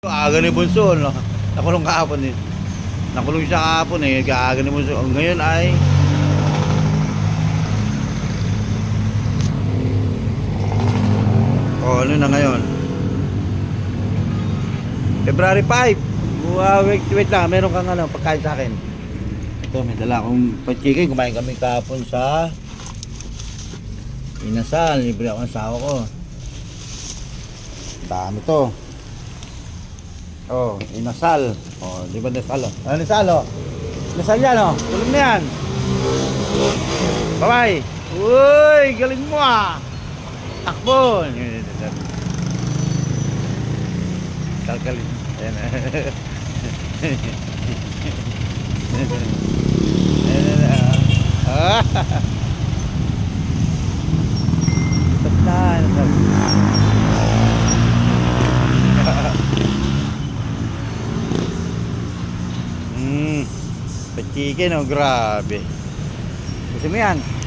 Aga ni Bunso, no? Nakulong kahapon eh. Nakulong siya kahapon eh, kaaga ni Bunso. Ngayon ay ano na ngayon? February 5. Wait lang, meron kang pagkain sa akin. Ito, may dala akong pa-chicken. Kumain kami kahapon sa Inasal. Libre ako ng asawa ko. Dami to. Oh, Inasal. Oh, di ba Inasal? Ano Inasal? Inasal yan, oh. Tulog na yan. Bye-bye. Uy, galing mo ah. Takbo. Kalkalin. Ayan. Pa-chicken, oh, grabe. Gusto mo yan?